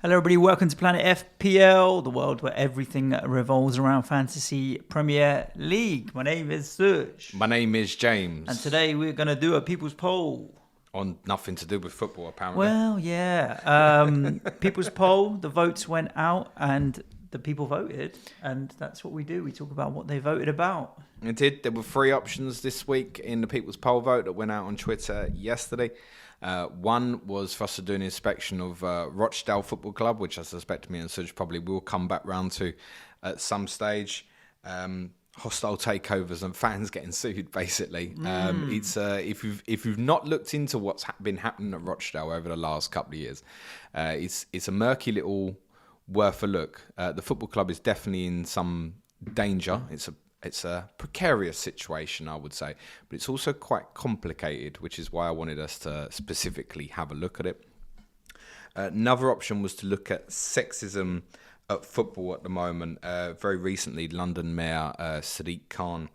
Hello everybody, welcome to Planet FPL, the world where everything revolves around Fantasy Premier League. My name is Serge. My name is James. And today we're going to do a people's poll. On nothing to do with football, apparently. Well, yeah. People's poll, the votes went out and the people voted. And that's what we do. We talk about what they voted about. It did. There were three options this week in the people's poll vote that went out on Twitter yesterday. One was for us to do an inspection of Rochdale Football Club, which I suspect me and Serge probably will come back round to at some stage. Hostile takeovers and fans getting sued, basically. It's if you've not looked into what's been happening at Rochdale over the last couple of years, it's a murky little worth a look. The football club is definitely in some danger. It's a precarious situation, I would say, but it's also quite complicated, which is why I wanted us to specifically have a look at it. Another option was to look at sexism at football at the moment. Very recently, London Mayor Sadiq Khan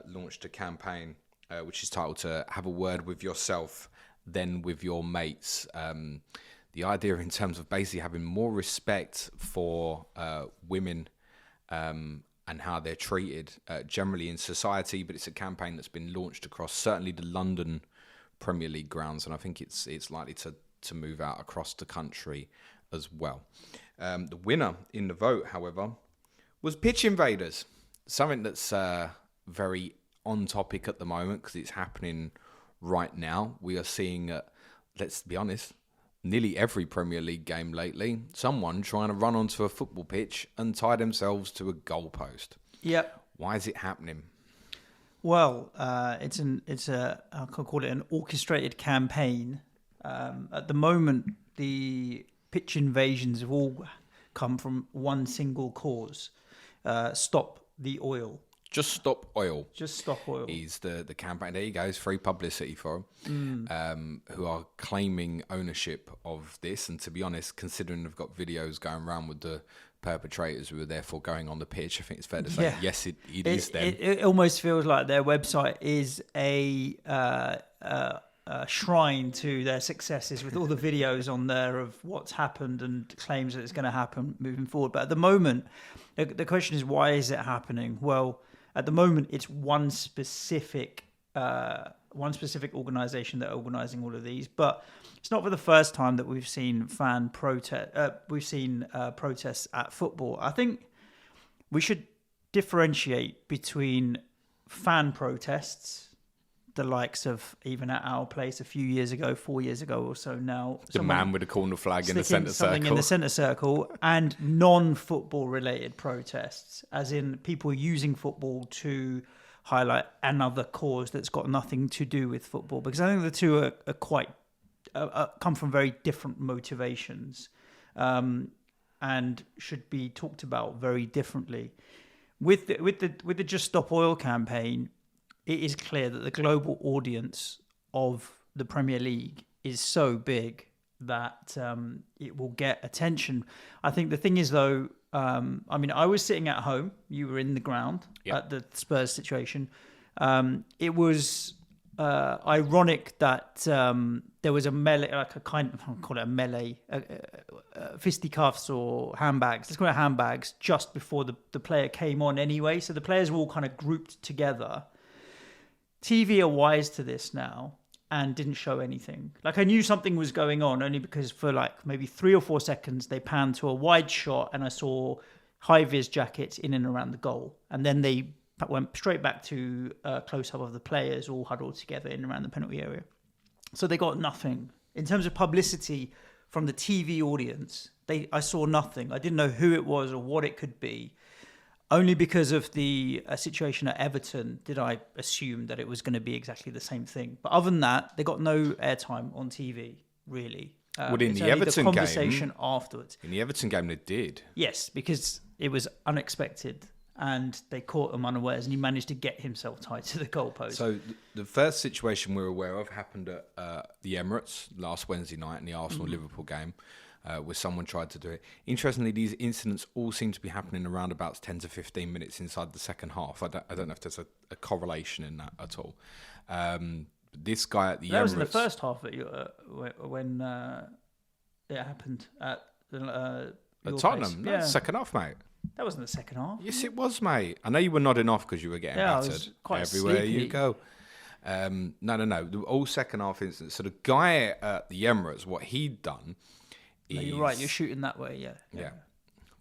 launched a campaign which is titled to Have a Word with Yourself, Then with Your Mates. The idea in terms of basically having more respect for women and how they're treated generally in society, but it's a campaign that's been launched across certainly the London Premier League grounds, and I think it's likely to move out across the country as well. The winner in the vote, however, was Pitch Invaders, something that's very on topic at the moment because it's happening right now. We are seeing, let's be honest, nearly every Premier League game lately, someone trying to run onto a football pitch and tie themselves to a goalpost. Yep. Why is it happening? Well, I could call it an orchestrated campaign. At the moment, the pitch invasions have all come from one single cause: stop the oil. Just stop oil. Just stop oil. Is the campaign. There you go. It's free publicity for them. Who are claiming ownership of this. And to be honest, considering they've got videos going around with the perpetrators who were therefore going on the pitch, I think it's fair to say, yes, it is them. It almost feels like their website is a shrine to their successes with all the videos on there of what's happened and claims that it's going to happen moving forward. But at the moment, the question is, why is it happening? Well, at the moment, it's one specific organisation that are organising all of these, but it's not for the first time that we've seen protests at football. I think we should differentiate between fan protests, the likes of even at our place a few years ago, 4 years ago or so now. The man with the corner flag in the centre circle. Something in the centre circle, and non-football related protests, as in people using football to highlight another cause that's got nothing to do with football. Because I think the two are quite come from very different motivations, and should be talked about very differently. With the Just Stop Oil campaign, it is clear that the global audience of the Premier League is so big that it will get attention. I think the thing is, though, I was sitting at home. You were in the ground at the Spurs situation. It was ironic that there was a melee, I'll call it a melee, fisticuffs or handbags. Let's call it handbags just before the player came on anyway. So the players were all kind of grouped together. TV are wise to this now and didn't show anything. Like, I knew something was going on only because for like maybe 3 or 4 seconds they panned to a wide shot and I saw high-vis jackets in and around the goal. And then they went straight back to a close-up of the players all huddled together in and around the penalty area. So they got nothing. In terms of publicity from the TV audience, I saw nothing. I didn't know who it was or what it could be. Only because of the situation at Everton did I assume that it was going to be exactly the same thing. But other than that, they got no airtime on TV, really. In the Everton game, conversation afterwards. In the Everton game, they did. Yes, because it was unexpected and they caught him unawares and he managed to get himself tied to the goalpost. So the first situation we're aware of happened at the Emirates last Wednesday night in the Arsenal-Liverpool game. Where someone tried to do it. Interestingly, these incidents all seem to be happening around about 10 to 15 minutes inside the second half. I don't know if there's a correlation in that at all. This guy at the Emirates... That was in the first half when it happened at At Tottenham? No, second half, mate. That wasn't the second half. Yes, it was, mate. I know you were nodding off because you were getting battered. I was quite everywhere sleepy. you go. No. All second half incidents. So the guy at the Emirates, what he'd done is... No, you're right. You're shooting that way, Yeah.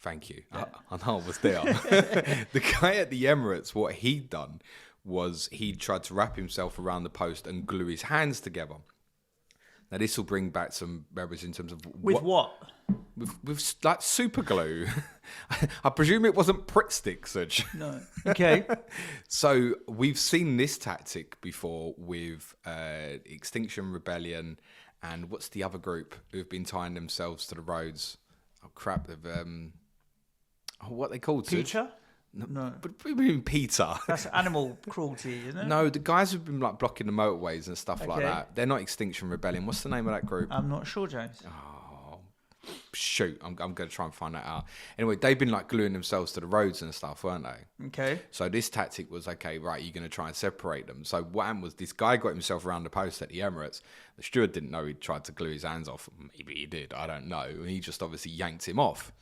Thank you. Yeah. I know I was there. The guy at the Emirates, what he'd done was he tried to wrap himself around the post and glue his hands together. Now, this will bring back some memories in terms of... With what? With like super glue. I presume it wasn't Pritt stick, Such. No. Okay. So we've seen this tactic before with Extinction Rebellion and what's the other group who've been tying themselves to the roads? Oh, crap. They've... what are they called, Such? Peter? No. But we mean Peter. That's animal cruelty, isn't it? No, the guys who've been like blocking the motorways and stuff like Okay. that. They're not Extinction Rebellion. What's the name of that group? I'm not sure, James. Shoot, I'm going to try and find that out. Anyway, they've been like gluing themselves to the roads and stuff, weren't they? Okay. So this tactic was, okay, right, you're going to try and separate them. So what happened was this guy got himself around the post at the Emirates. The steward didn't know he'd tried to glue his hands off. Maybe he did, I don't know. And he just obviously yanked him off.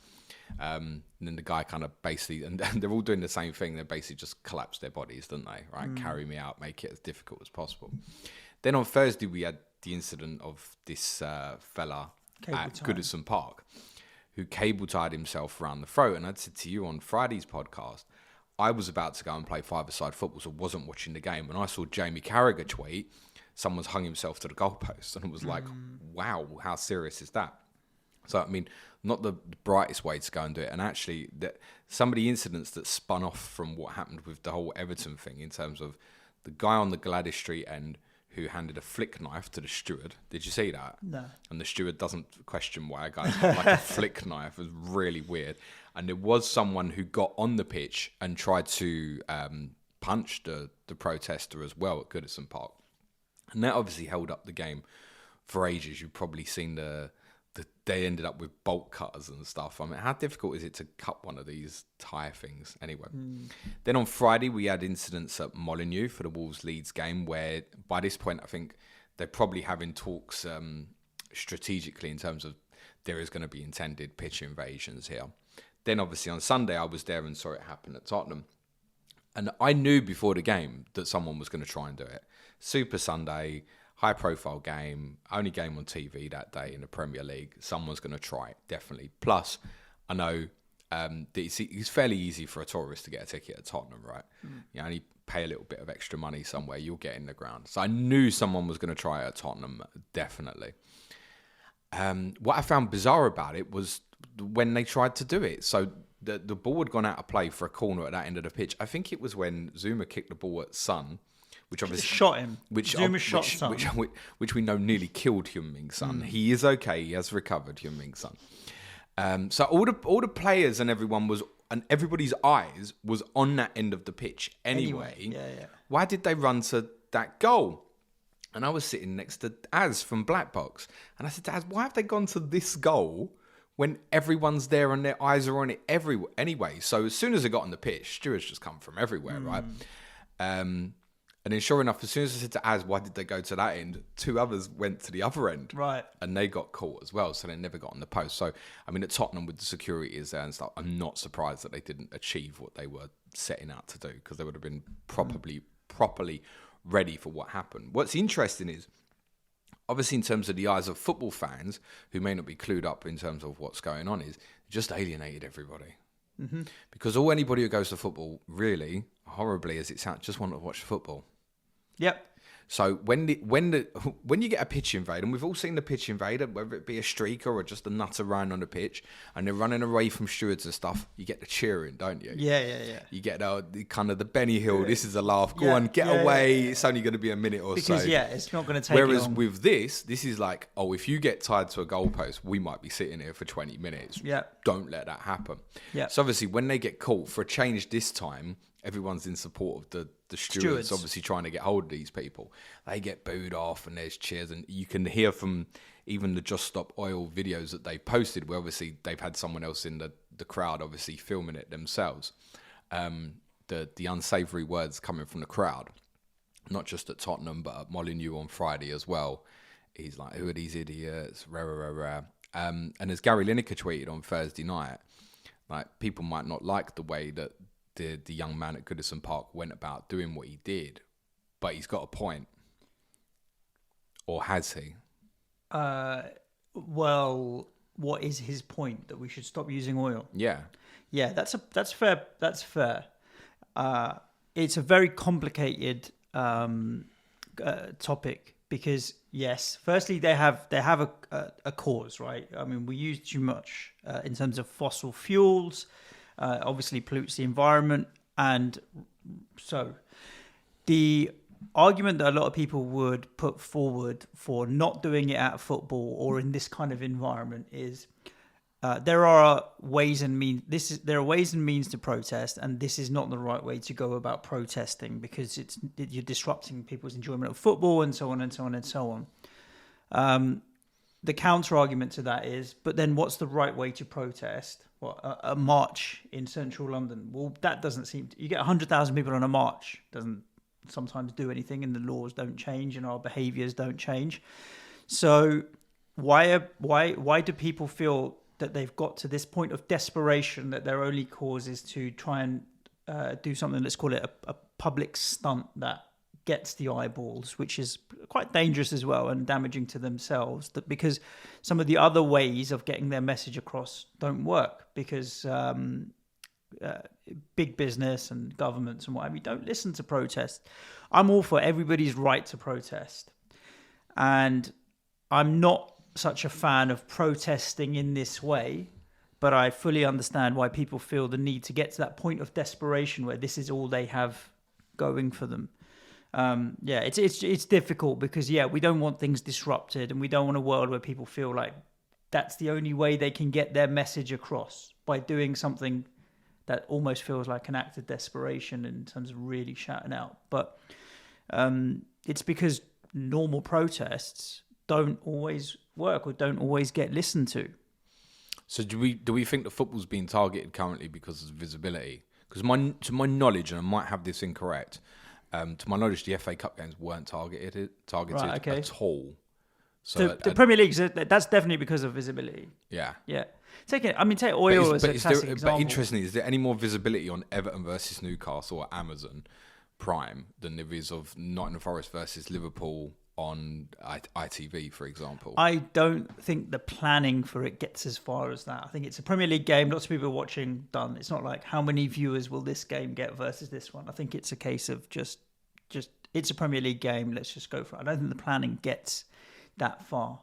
And then the guy kind of basically, and they're all doing the same thing. They basically just collapse their bodies, don't they? Right, carry me out, make it as difficult as possible. Then on Thursday, we had the incident of this fella at Goodison Park who cable tied himself around the throat. And I'd said to you on Friday's podcast, I was about to go and play five-a-side football, so wasn't watching the game. And I saw Jamie Carragher tweet, someone's hung himself to the goalpost. And I was like, wow, how serious is that? So, I mean, not the brightest way to go and do it. And actually, some of the incidents that spun off from what happened with the whole Everton thing in terms of the guy on the Gladys Street end who handed a flick knife to the steward. Did you see that? No. And the steward doesn't question why a guy's got like a flick knife. It was really weird. And there was someone who got on the pitch and tried to punch the protester as well at Goodison Park. And that obviously held up the game for ages. You've probably seen they ended up with bolt cutters and stuff. I mean, how difficult is it to cut one of these tyre things? Anyway. Then on Friday, we had incidents at Molineux for the Wolves-Leeds game where, by this point, I think they're probably having talks strategically in terms of there is going to be intended pitch invasions here. Then, obviously, on Sunday, I was there and saw it happen at Tottenham. And I knew before the game that someone was going to try and do it. Super Sunday, high-profile game, only game on TV that day in the Premier League. Someone's going to try it, definitely. Plus, I know it's fairly easy for a tourist to get a ticket at Tottenham, right? You only pay a little bit of extra money somewhere, you'll get in the ground. So I knew someone was going to try it at Tottenham, definitely. What I found bizarre about it was when they tried to do it. So the ball had gone out of play for a corner at that end of the pitch. I think it was when Zuma kicked the ball at Son, which obviously shot him. Zuma shot Son. Which we know nearly killed Heung-min Son. He is okay. He has recovered, Heung-min Son. So all the players and everybody's eyes was on that end of the pitch anyway. Yeah. Why did they run to that goal? And I was sitting next to Az from Black Box, and I said to Az, why have they gone to this goal when everyone's there and their eyes are on it everywhere anyway? So as soon as I got on the pitch, stewards just come from everywhere, right? And then sure enough, as soon as I said to Az, why did they go to that end? Two others went to the other end. Right. And they got caught as well, so they never got on the post. So, I mean, at Tottenham with the security is there and stuff, I'm not surprised that they didn't achieve what they were setting out to do, because they would have been properly ready for what happened. What's interesting is, obviously in terms of the eyes of football fans, who may not be clued up in terms of what's going on, is it just alienated everybody. Because anybody who goes to football, really, horribly as it sounds, just want to watch football. Yep. So when you get a pitch invade, and we've all seen the pitch invader, whether it be a streaker or just a nutter running on the pitch, and they're running away from stewards and stuff, you get the cheering, don't you? Yeah. You get the kind of the Benny Hill, this is a laugh, go on, get away, it's only going to be a minute or so. Because, it's not going to take Whereas long. with this is like, if you get tied to a goalpost, we might be sitting here for 20 minutes. Yeah. Don't let that happen. Yeah. So obviously when they get caught, for a change this time, everyone's in support of the stewards, obviously trying to get hold of these people. They get booed off and there's cheers, and you can hear from even the Just Stop Oil videos that they posted, where obviously they've had someone else in the crowd obviously filming it themselves. The unsavoury words coming from the crowd, not just at Tottenham but at Molineux on Friday as well. He's like, who are these idiots? Rah, rah, rah, rah. And as Gary Lineker tweeted on Thursday night, like, people might not like the way that the young man at Goodison Park went about doing what he did, but he's got a point. Or has he? Well, what is his point? That we should stop using oil? Yeah. Yeah, that's fair. That's fair. It's a very complicated topic because, yes, firstly they have a cause, right? I mean, we use too much in terms of fossil fuels. Obviously pollutes the environment, and so the argument that a lot of people would put forward for not doing it at football or in this kind of environment is there are ways and means. There are ways and means to protest, and this is not the right way to go about protesting because you're disrupting people's enjoyment of football and so on and so on and so on. The counter argument to that is, but then what's the right way to protest? What, a march in central London? Well, that doesn't seem to, you get 100,000 people on a march, doesn't sometimes do anything, and the laws don't change and our behaviors don't change. So why do people feel that they've got to this point of desperation that their only cause is to try and do something, let's call it a public stunt that gets the eyeballs, which is quite dangerous as well and damaging to themselves, that because some of the other ways of getting their message across don't work because big business and governments and whatever you don't listen to protests. I'm all for everybody's right to protest, and I'm not such a fan of protesting in this way, but I fully understand why people feel the need to get to that point of desperation where this is all they have going for them. It's difficult because we don't want things disrupted, and we don't want a world where people feel like that's the only way they can get their message across, by doing something that almost feels like an act of desperation in terms of really shouting out. But it's because normal protests don't always work or don't always get listened to. So do we think that football's being targeted currently because of visibility? Because to my knowledge, and I might have this incorrect, to my knowledge, the FA Cup games weren't targeted at all. So the Premier League, that's definitely because of visibility. Yeah. Take oil as a classic example. But interestingly, is there any more visibility on Everton versus Newcastle or Amazon Prime than there is of Nottingham Forest versus Liverpool on ITV, for example? I don't think the planning for it gets as far as that. I think it's a Premier League game, lots of people are watching, done. It's not like how many viewers will this game get versus this one. I think it's a case of just it's a Premier League game, let's just go for it. I don't think the planning gets that far.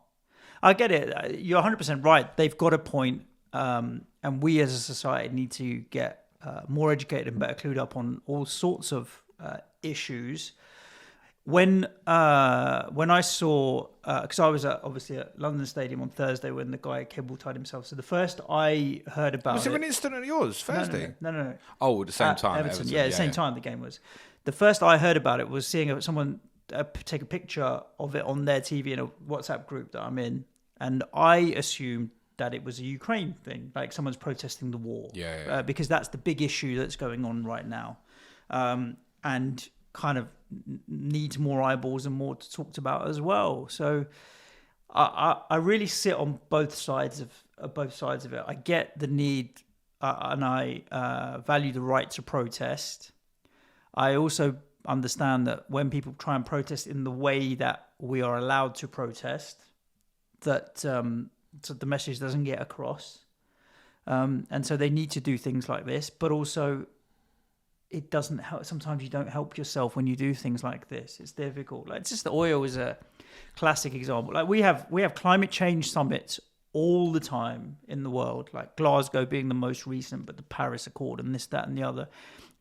I get it. You're 100% right. They've got a point, and we as a society need to get more educated and better clued up on all sorts of issues. When I saw, because I was obviously at London Stadium on Thursday when the guy cable tied himself. So the first I heard about was it an incident of yours Thursday? No. Oh, at the same time. Everton. Yeah, at the same time the game was. The first I heard about it was seeing someone take a picture of it on their TV in a WhatsApp group that I'm in, and I assumed that it was a Ukraine thing, like someone's protesting the war. Because that's the big issue that's going on right now, and kind of needs more eyeballs and more talked about as well. So I really sit on both sides of it. I get the need, and I value the right to protest. I also understand that when people try and protest in the way that we are allowed to protest, that so the message doesn't get across. And so they need to do things like this, but also it doesn't help. Sometimes you don't help yourself when you do things like this. It's difficult. Like, it's just the oil is a classic example. Like we have climate change summits all the time in the world, like Glasgow being the most recent, but the Paris Accord and this, that, and the other.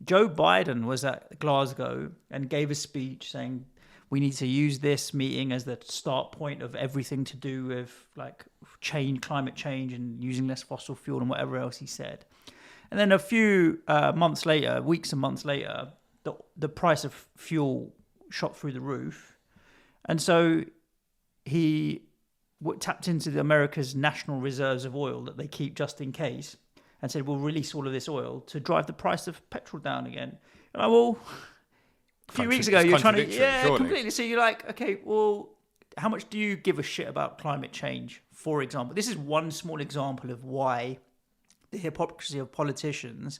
Joe Biden was at Glasgow and gave a speech saying we need to use this meeting as the start point of everything to do with like climate change and using less fossil fuel and whatever else he said. And then a few weeks and months later, the price of fuel shot through the roof. And so he tapped into America's national reserves of oil that they keep just in case, and said, we'll release all of this oil to drive the price of petrol down again. And a few weeks ago, you're trying to... Yeah, surely. Completely. So you're like, okay, well, how much do you give a shit about climate change for example, this is one small example of why the hypocrisy of politicians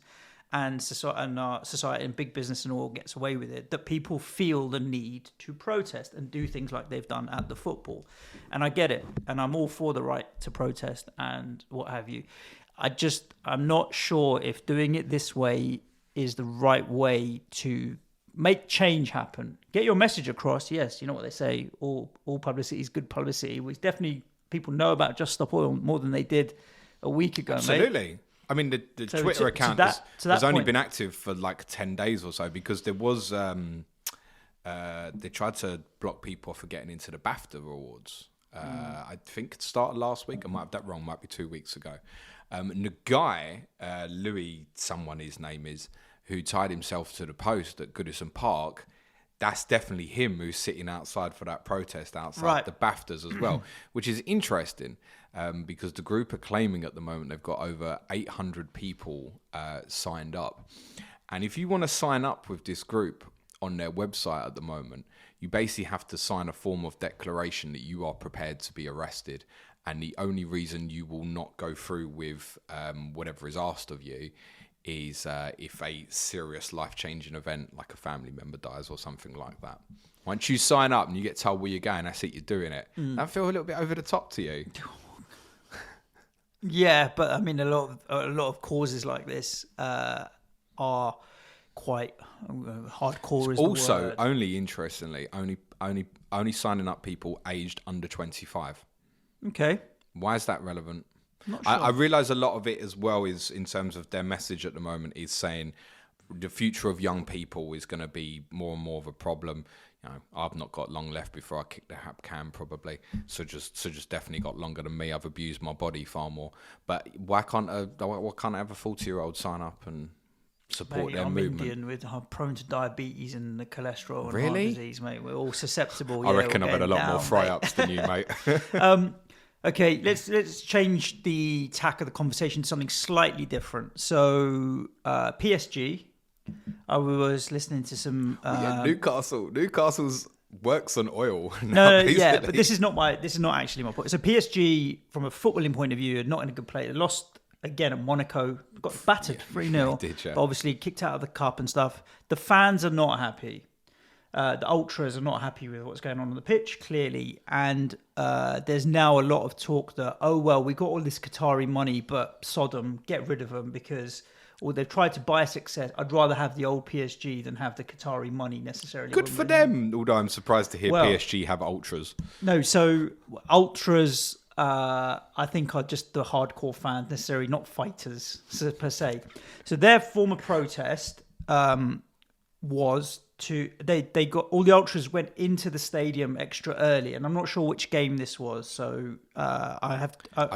and society and big business and all gets away with it, that people feel the need to protest and do things like they've done at the football. And I get it. And I'm all for the right to protest and what have you. I'm not sure if doing it this way is the right way to make change happen. Get your message across. Yes, you know what they say, all publicity is good publicity. Which definitely people know about Just Stop Oil more than they did a week ago, Absolutely. mate. I mean, the Twitter account has only been active for like 10 days or so, because there was they tried to block people for getting into the BAFTA awards. I think it started last week. I might have that wrong. Might be 2 weeks ago. And the guy, Louis, someone his name is, who tied himself to the post at Goodison Park, that's definitely him who's sitting outside for that protest outside the BAFTAs as well, which is interesting because the group are claiming at the moment they've got over 800 people signed up. And if you want to sign up with this group on their website at the moment, you basically have to sign a form of declaration that you are prepared to be arrested. And the only reason you will not go through with whatever is asked of you is if a serious life-changing event like a family member dies or something like that. Once you sign up and you get told where you're going, that's it, you're doing it. That feel a little bit over the top to you? Yeah, but I mean, a lot of causes like this are quite hardcore. It's also, only interestingly, only signing up people aged under 25. Okay. Why is that relevant? Not sure. I realise a lot of it as well is in terms of their message at the moment is saying the future of young people is going to be more and more of a problem. You know, I've not got long left before I kick the can probably. So just definitely got longer than me. I've abused my body far more. But why can't I have a 40-year-old sign up and support their movement? I'm Indian, I'm prone to diabetes and the cholesterol and really? heart disease, mate. We're all susceptible. I reckon I've had a lot more fry-ups than you, mate. Okay, let's change the tack of the conversation to something slightly different. So, PSG, I was listening to some... Newcastle's works on oil. No, but this is not actually my point. So PSG, from a footballing point of view, are not in a good place. They lost again at Monaco, got battered 3-0, but obviously kicked out of the cup and stuff. The fans are not happy. The ultras are not happy with what's going on the pitch, clearly. And there's now a lot of talk that, we got all this Qatari money, but Sodom, get rid of them because they've tried to buy success. I'd rather have the old PSG than have the Qatari money necessarily. Good for them, although I'm surprised to hear PSG have ultras. No, so ultras, I think, are just the hardcore fans, necessarily not fighters per se. So their form of protest was... They got all the ultras went into the stadium extra early, and I'm not sure which game this was. So I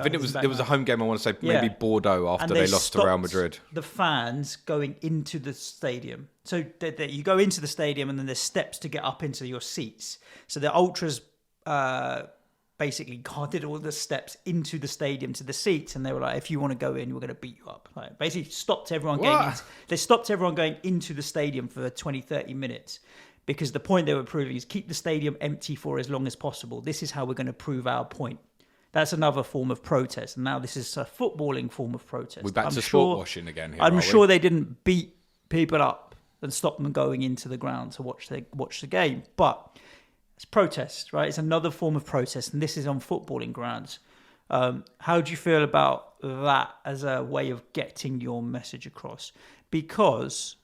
think it was a home game. I want to say maybe Bordeaux after they lost to Real Madrid. The fans going into the stadium. So you go into the stadium, and then there's steps to get up into your seats. So the ultras basically guarded all the steps into the stadium to the seats, and they were like, if you want to go in, we're going to beat you up. Like, basically stopped everyone they stopped everyone going into the stadium for 20-30 minutes, because the point they were proving is keep the stadium empty for as long as possible. This is how we're going to prove our point. That's another form of protest, and now this is a footballing form of protest. We're back to sport washing again here, I'm sure they didn't beat people up and stop them going into the ground to watch the game, but it's protest, right? It's another form of protest, and this is on footballing grounds. How do you feel about that as a way of getting your message across? Because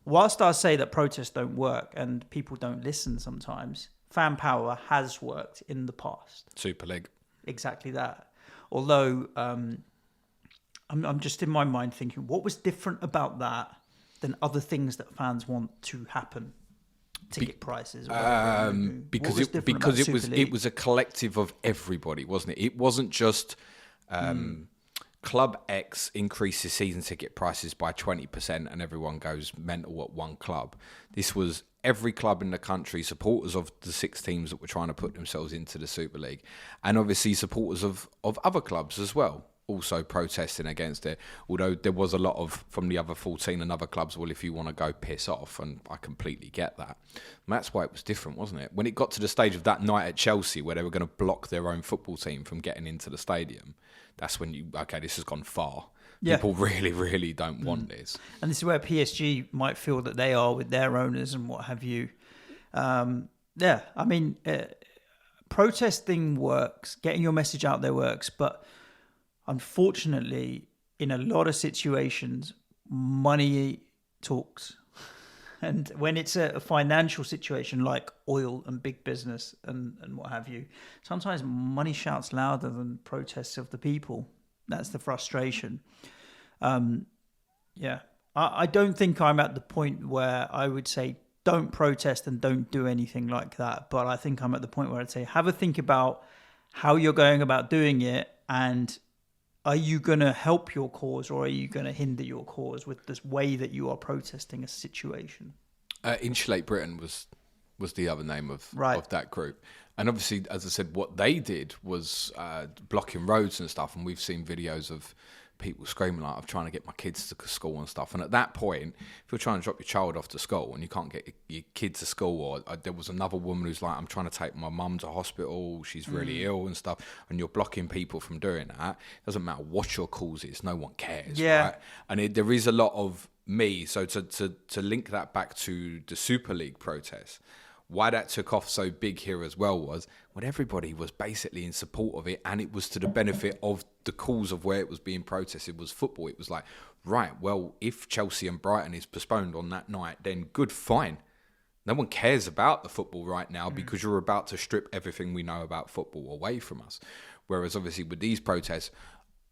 whilst I say that protests don't work and people don't listen sometimes, fan power has worked in the past. Super League. Exactly that. Although I'm just in my mind thinking, what was different about that than other things that fans want to happen? Ticket prices, because it was a collective of everybody, wasn't it? It wasn't just Club X increases season ticket prices by 20% and everyone goes mental at one club. This was every club in the country, supporters of the 6 teams that were trying to put themselves into the Super League, and obviously supporters of other clubs as well, also protesting against it. Although there was a lot of, from the other 14 and other clubs, well, if you want to go, piss off. And I completely get that. And that's why it was different, wasn't it? When it got to the stage of that night at Chelsea where they were going to block their own football team from getting into the stadium, that's when okay, this has gone far. Yeah. People really, really don't want this. And this is where PSG might feel that they are with their owners and what have you. Protesting works, getting your message out there works, but unfortunately, in a lot of situations, money talks. And when it's a financial situation like oil and big business and what have you, sometimes money shouts louder than protests of the people. That's the frustration. I don't think I'm at the point where I would say don't protest and don't do anything like that. But I think I'm at the point where I'd say have a think about how you're going about doing it, and are you going to help your cause or are you going to hinder your cause with this way that you are protesting a situation? Insulate Britain was the other name of that group. And obviously, as I said, what they did was blocking roads and stuff. And we've seen videos of people screaming like, I'm trying to get my kids to school and stuff. And at that point, if you're trying to drop your child off to school and you can't get your kid to school, or there was another woman who's like, I'm trying to take my mum to hospital, she's really ill and stuff, and you're blocking people from doing that, it doesn't matter what your cause is, no one cares. Yeah. Right? And there is a lot of so to link that back to the Super League protests, why that took off so big here as well was when everybody was basically in support of it, and it was to the benefit of the cause of where it was being protested was football. It was like, right, well, if Chelsea and Brighton is postponed on that night, then good, fine. No one cares about the football right now because you're about to strip everything we know about football away from us. Whereas obviously with these protests,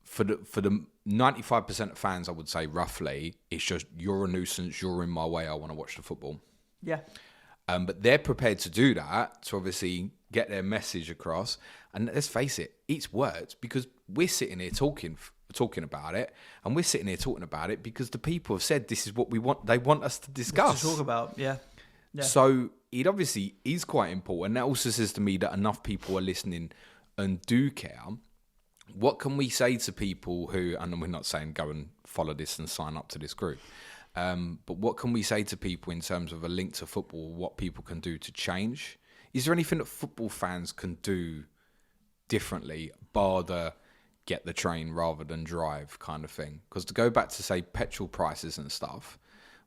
for the 95% of fans, I would say roughly, it's just you're a nuisance, you're in my way, I want to watch the football. Yeah. But they're prepared to do that to obviously get their message across. And let's face it, it's words because we're sitting here talking about it, and we're sitting here talking about it because the people have said this is what we want. They want us to discuss. To talk about, yeah. So it obviously is quite important. That also says to me that enough people are listening and do care. What can we say to people who, and we're not saying go and follow this and sign up to this group, but what can we say to people in terms of a link to football, what people can do to change? Is there anything that football fans can do differently, bar the get the train rather than drive kind of thing? Because to go back to, say, petrol prices and stuff,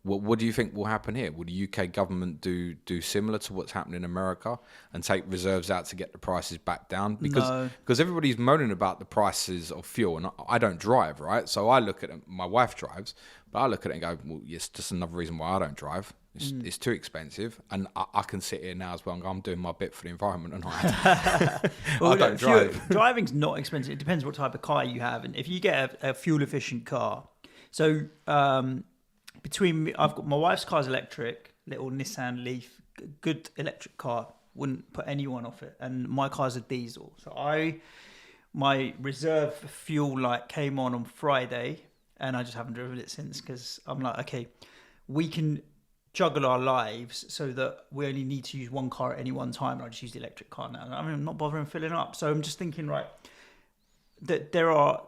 what do you think will happen here? Will the UK government do similar to what's happening in America and take reserves out to get the prices back down? Because everybody's moaning about the prices of fuel, and I don't drive, right? So I look at it, my wife drives, but I look at it and go, well, it's just another reason why I don't drive. It's too expensive, and I can sit here now as well and go, I'm doing my bit for the environment, and I don't drive. Driving's not expensive. It depends what type of car you have, and if you get a fuel efficient car. So between me, I've got my wife's car's electric, little Nissan Leaf, good electric car, wouldn't put anyone off it, and my car's a diesel. So my reserve fuel light came on Friday, and I just haven't driven it since because I'm like, okay, we can juggle our lives so that we only need to use one car at any one time, and I just use the electric car now. I mean, I'm not bothering filling up. So I'm just thinking, right, that there are,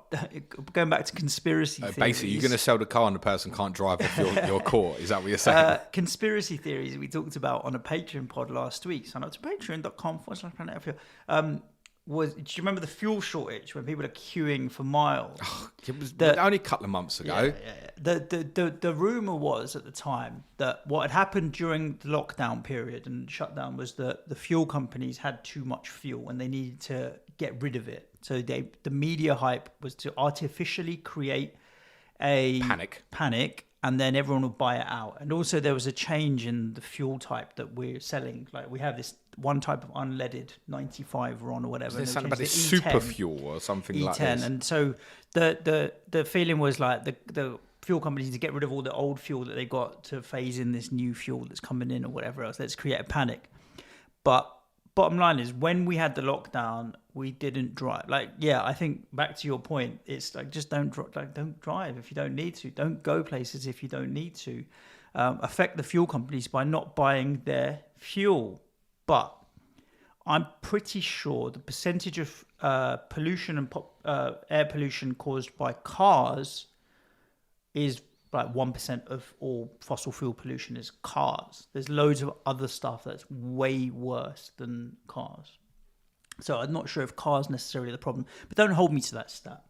going back to conspiracy theories. Basically, you're going to sell the car and the person can't drive off your core. Is that what you're saying? Conspiracy theories we talked about on a Patreon pod last week. Sign up to patreon.com/Planet FPL. Do you remember the fuel shortage when people are queuing for miles? Oh, it was only a couple of months ago. Yeah. The rumour was at the time that what had happened during the lockdown period and shutdown was that the fuel companies had too much fuel and they needed to get rid of it. So the media hype was to artificially create a panic, and then everyone would buy it out. And also there was a change in the fuel type that we're selling. Like we have this one type of unleaded 95 RON or whatever. There's something about this super fuel or something E10. like this. And so the feeling was like the fuel companies need to get rid of all the old fuel that they got to phase in this new fuel that's coming in or whatever else. Let's create a panic. But bottom line is, when we had the lockdown, we didn't drive. Like, yeah, I think back to your point, it's like just don't drive if you don't need to. Don't go places if you don't need to. Affect the fuel companies by not buying their fuel. But I'm pretty sure the percentage of pollution and air pollution caused by cars is like 1% of all fossil fuel pollution is cars. There's loads of other stuff that's way worse than cars. So I'm not sure if cars necessarily the problem, but don't hold me to that stat.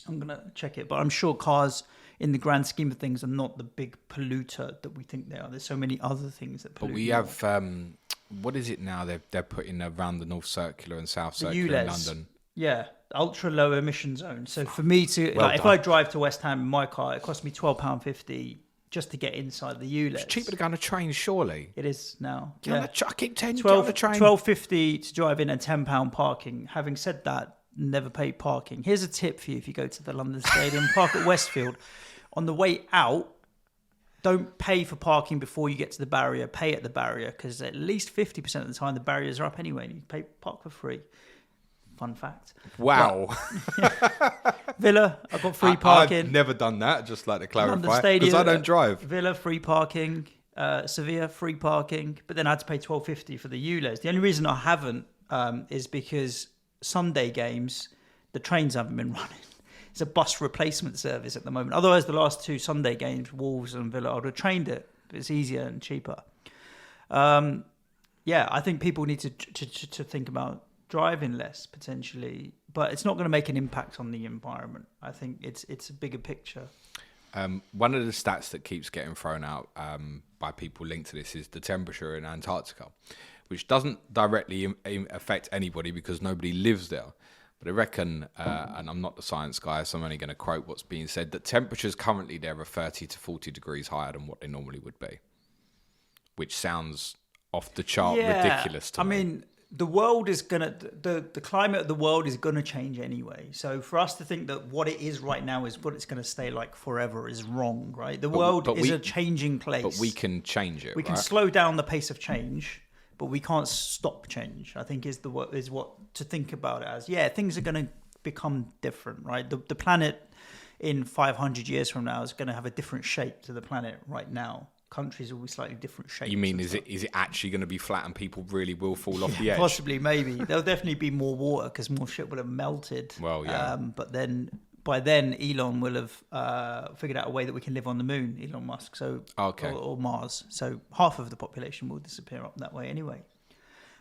I'm going to check it, but I'm sure cars in the grand scheme of things are not the big polluter that we think they are. There's so many other things that pollute. But we have, what is it now they're putting around the North Circular and South Circular in London? Yeah, ultra low emission zone. So for me to, if I drive to West Ham in my car, it costs me £12.50 just to get inside the ULEZ. It's cheaper to go on a train, surely. It is now. I keep telling you, get on the train. £12.50 to drive in and £10 parking. Having said that, never pay parking. Here's a tip for you if you go to the London Stadium, park at Westfield. On the way out, don't pay for parking before you get to the barrier. Pay at the barrier because at least 50% of the time the barriers are up anyway and you park for free. Fun fact. Wow. Villa, I've got free parking. I've never done that, just like to clarify. Because I don't drive. Villa, free parking. Sevilla, free parking. But then I had to pay £12.50 for the ULEZ. The only reason I haven't is because Sunday games, the trains haven't been running. It's a bus replacement service at the moment. Otherwise, the last two Sunday games, Wolves and Villa, I would have trained it. It's easier and cheaper. I think people need to think about driving less potentially, but it's not going to make an impact on the environment. I think it's a bigger picture. One of the stats that keeps getting thrown out by people linked to this is the temperature in Antarctica, which doesn't directly affect anybody because nobody lives there. But I reckon, and I'm not the science guy, so I'm only going to quote what's being said, that temperatures currently there are 30 to 40 degrees higher than what they normally would be, which sounds off the chart ridiculous to me. I mean, the world is going to, the climate of the world is going to change anyway. So for us to think that what it is right now is what it's going to stay like forever is wrong, right? The world is a changing place. But we can change it, We can slow down the pace of change, but we can't stop change, I think is what to think about it as. Yeah, things are going to become different, right? The planet in 500 years from now is going to have a different shape to the planet right now. Countries will be slightly different shapes. You mean, is it actually going to be flat and people really will fall off the edge? Possibly, maybe. There'll definitely be more water because more shit will have melted. Well, yeah. But then by then, Elon will have figured out a way that we can live on the moon, Elon Musk, or Mars. So half of the population will disappear up that way anyway.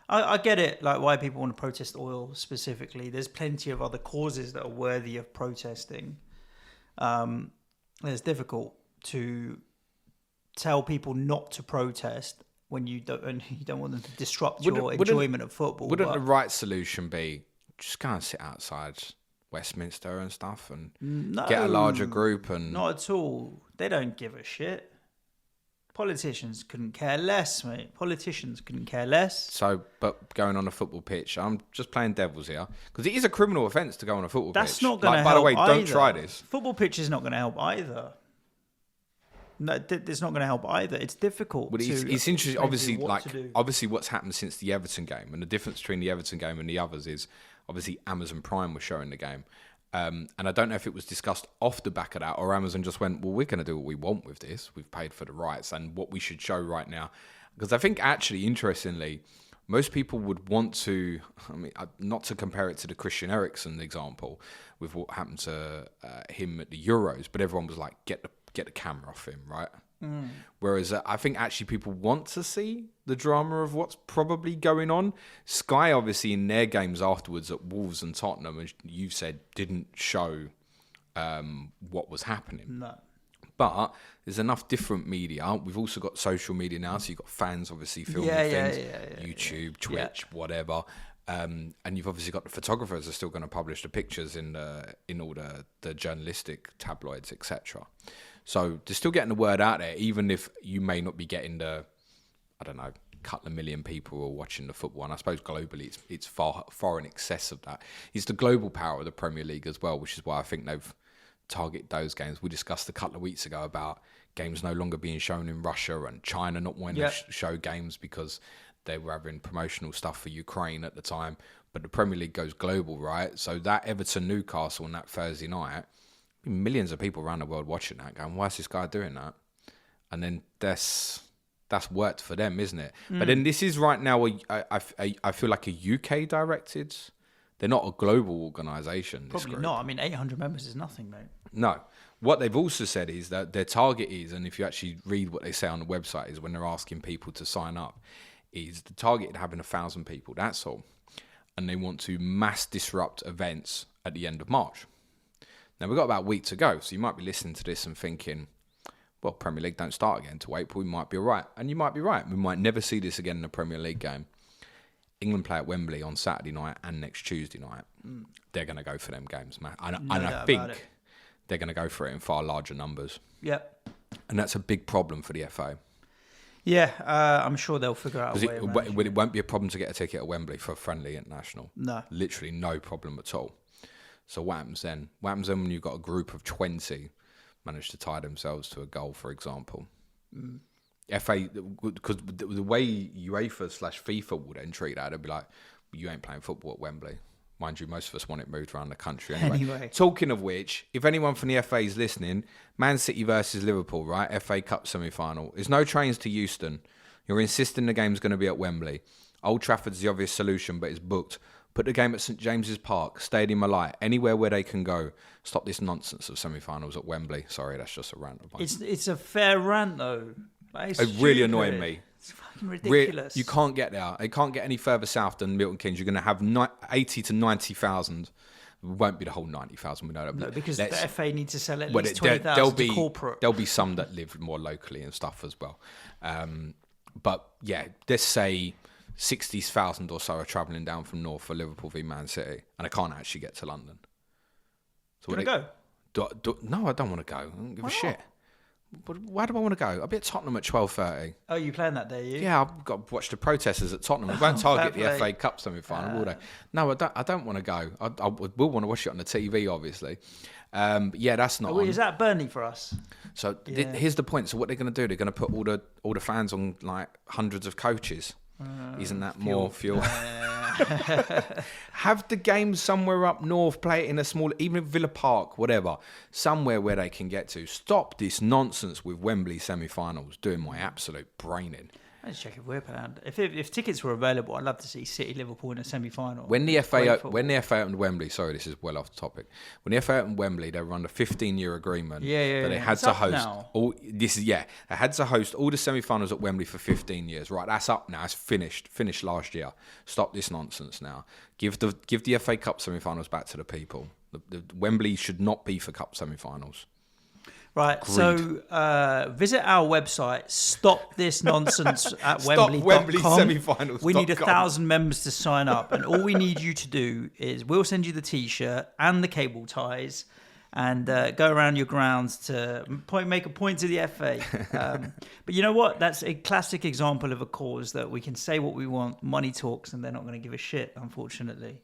I get it, like why people want to protest oil specifically. There's plenty of other causes that are worthy of protesting. It's difficult to tell people not to protest when you don't want them to disrupt your enjoyment of football. Wouldn't the right solution be just go and sit outside Westminster and stuff and get a larger group? And not at all. They don't give a shit. Politicians couldn't care less, mate. Politicians couldn't care less. So, but going on a football pitch, I'm just playing devil's here because it is a criminal offence to go on a football pitch. That's not going to help. By the way, either. don't try this. Football pitch is not going to help either. No, it's not going to help either. It's difficult. But it's interesting. Obviously, what's happened since the Everton game, and the difference between the Everton game and the others is obviously Amazon Prime was showing the game, and I don't know if it was discussed off the back of that or Amazon just went, well, we're going to do what we want with this. We've paid for the rights, and what we should show right now, because I think actually, interestingly, most people would want to. I mean, not to compare it to the Christian Eriksen example with what happened to him at the Euros, but everyone was like, get the camera off him, right? Whereas I think actually people want to see the drama of what's probably going on. Sky obviously in their games afterwards at Wolves and Tottenham, as you said, didn't show what was happening. No. But there's enough different media. We've also got social media now, so you've got fans obviously filming things, YouTube, Twitch, whatever. And you've obviously got the photographers are still going to publish the pictures in all the journalistic tabloids, etc. So they're still getting the word out there, even if you may not be getting the, I don't know, couple of million people who are watching the football. And I suppose globally it's far in excess of that. It's the global power of the Premier League as well, which is why I think they've targeted those games. We discussed a couple of weeks ago about games no longer being shown in Russia and China not wanting to show games because they were having promotional stuff for Ukraine at the time. But the Premier League goes global, right? So that Everton-Newcastle on that Thursday night, millions of people around the world watching that going, why is this guy doing that? And then that's that's worked for them, isn't it? But then this is right now, I feel like a UK directed. They're not a global organisation. Probably not. I mean, 800 members is nothing, mate. No. What they've also said is that their target is, and if you actually read what they say on the website, is when they're asking people to sign up, is the target of having 1,000 people. That's all. And they want to mass disrupt events at the end of March. Now, we've got about a week to go, so you might be listening to this and thinking, well, Premier League don't start again until April. We might be all right. And you might be right. We might never see this again in a Premier League game. England play at Wembley on Saturday night and next Tuesday night. They're going to go for them games, man. And I think they're going to go for it in far larger numbers. Yep. And that's a big problem for the FA. Yeah, I'm sure they'll figure out a way. It won't be a problem to get a ticket at Wembley for a friendly international. No. Literally no problem at all. So what happens then? What happens then when you've got a group of 20 manage to tie themselves to a goal, for example? FA, because the way UEFA/FIFA would then treat that, they'd be like, you ain't playing football at Wembley. Mind you, most of us want it moved around the country anyway. Talking of which, if anyone from the FA is listening, Man City versus Liverpool, right? FA Cup semi-final. There's no trains to Euston. You're insisting the game's going to be at Wembley. Old Trafford's the obvious solution, but it's booked. Put the game at St James's Park, Stadium of Light, anywhere where they can go. Stop this nonsense of semi-finals at Wembley. Sorry, that's just a rant. It's a fair rant, though. It's really annoying me. It's fucking ridiculous. You can't get there. It can't get any further south than Milton Keynes. You're going to have 80 to 90,000. It won't be the whole 90,000. We know that. No, because the FA need to sell at least 20,000 to corporate. There'll be some that live more locally and stuff as well. But yeah, let's say 60,000 or so are travelling down from north for Liverpool v Man City, and I can't actually get to London. So do you want to go? No, I don't want to go. I don't give a shit. But why do I want to go? I'll be at Tottenham at 12:30. Oh, you playing that day, you? Yeah, I've got to watch the protesters at Tottenham. We won't target the FA Cup semi-final, will they? No, I don't want to go. I will want to watch it on the TV, obviously. But yeah, that's not. Is that Burnley for us? So here's the point. So what they're going to do? They're going to put all the fans on like hundreds of coaches. Isn't that more fuel? Have the game somewhere up north, play it in a small, even Villa Park, whatever, somewhere where they can get to. Stop this nonsense with Wembley semi-finals, doing my absolute brain in. Let's check if we're planned. If tickets were available, I'd love to see City Liverpool in a semi-final. When the FA opened Wembley, sorry, this is well off the topic. When the FA opened Wembley, they were under a 15-year agreement that they had to host. They had to host all the semi-finals at Wembley for 15 years. Right, that's up now. It's finished. Finished last year. Stop this nonsense now. Give the FA Cup semi-finals back to the people. The Wembley should not be for Cup semi-finals. Right, so visit our website, stopthisnonsense at Wembley.com. Semi-finals. We need 1,000 members to sign up, and all we need you to do is we'll send you the T-shirt and the cable ties, and go around your grounds to make a point to the FA. But you know what? That's a classic example of a cause that we can say what we want, money talks, and they're not going to give a shit, unfortunately.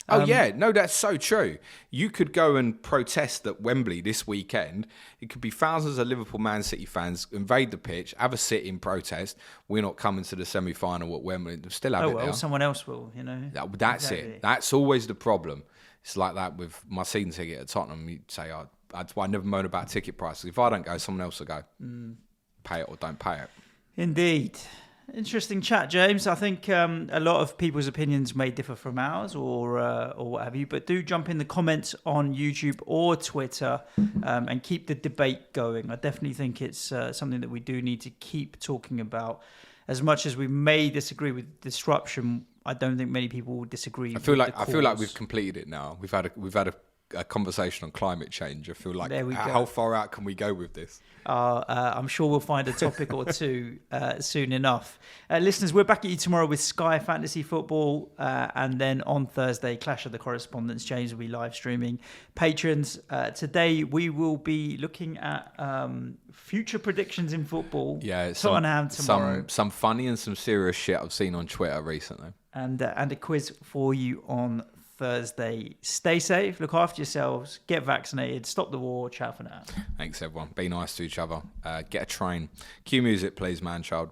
That's so true. You could go and protest at Wembley this weekend. It could be thousands of Liverpool Man City fans invade the pitch, have a sit-in protest. We're not coming to the semi-final at Wembley. Still have it there. Someone else will, you know. That's exactly it. That's always the problem. It's like that with my season ticket at Tottenham. You say, that's why I never moan about ticket prices. If I don't go, someone else will go. Pay it or don't pay it. Indeed. Interesting chat, James. I think a lot of people's opinions may differ from ours or what have you, but do jump in the comments on YouTube or Twitter and keep the debate going. I definitely think it's something that we do need to keep talking about. As much as we may disagree with disruption, I don't think many people will disagree. I feel like we've completed it now. We've had a conversation on climate change. I feel like how far out can we go with this? I'm sure we'll find a topic or two soon enough. Listeners, we're back at you tomorrow with Sky Fantasy Football, and then on Thursday, Clash of the Correspondents. James will be live streaming. Patrons, today we will be looking at future predictions in football. Yeah, Tottenham tomorrow. Some funny and some serious shit I've seen on Twitter recently. And a quiz for you on Thursday. Stay safe, look after yourselves, get vaccinated, stop the war. Ciao for now. Thanks, everyone. Be nice to each other. Get a train. Cue music, please, man child.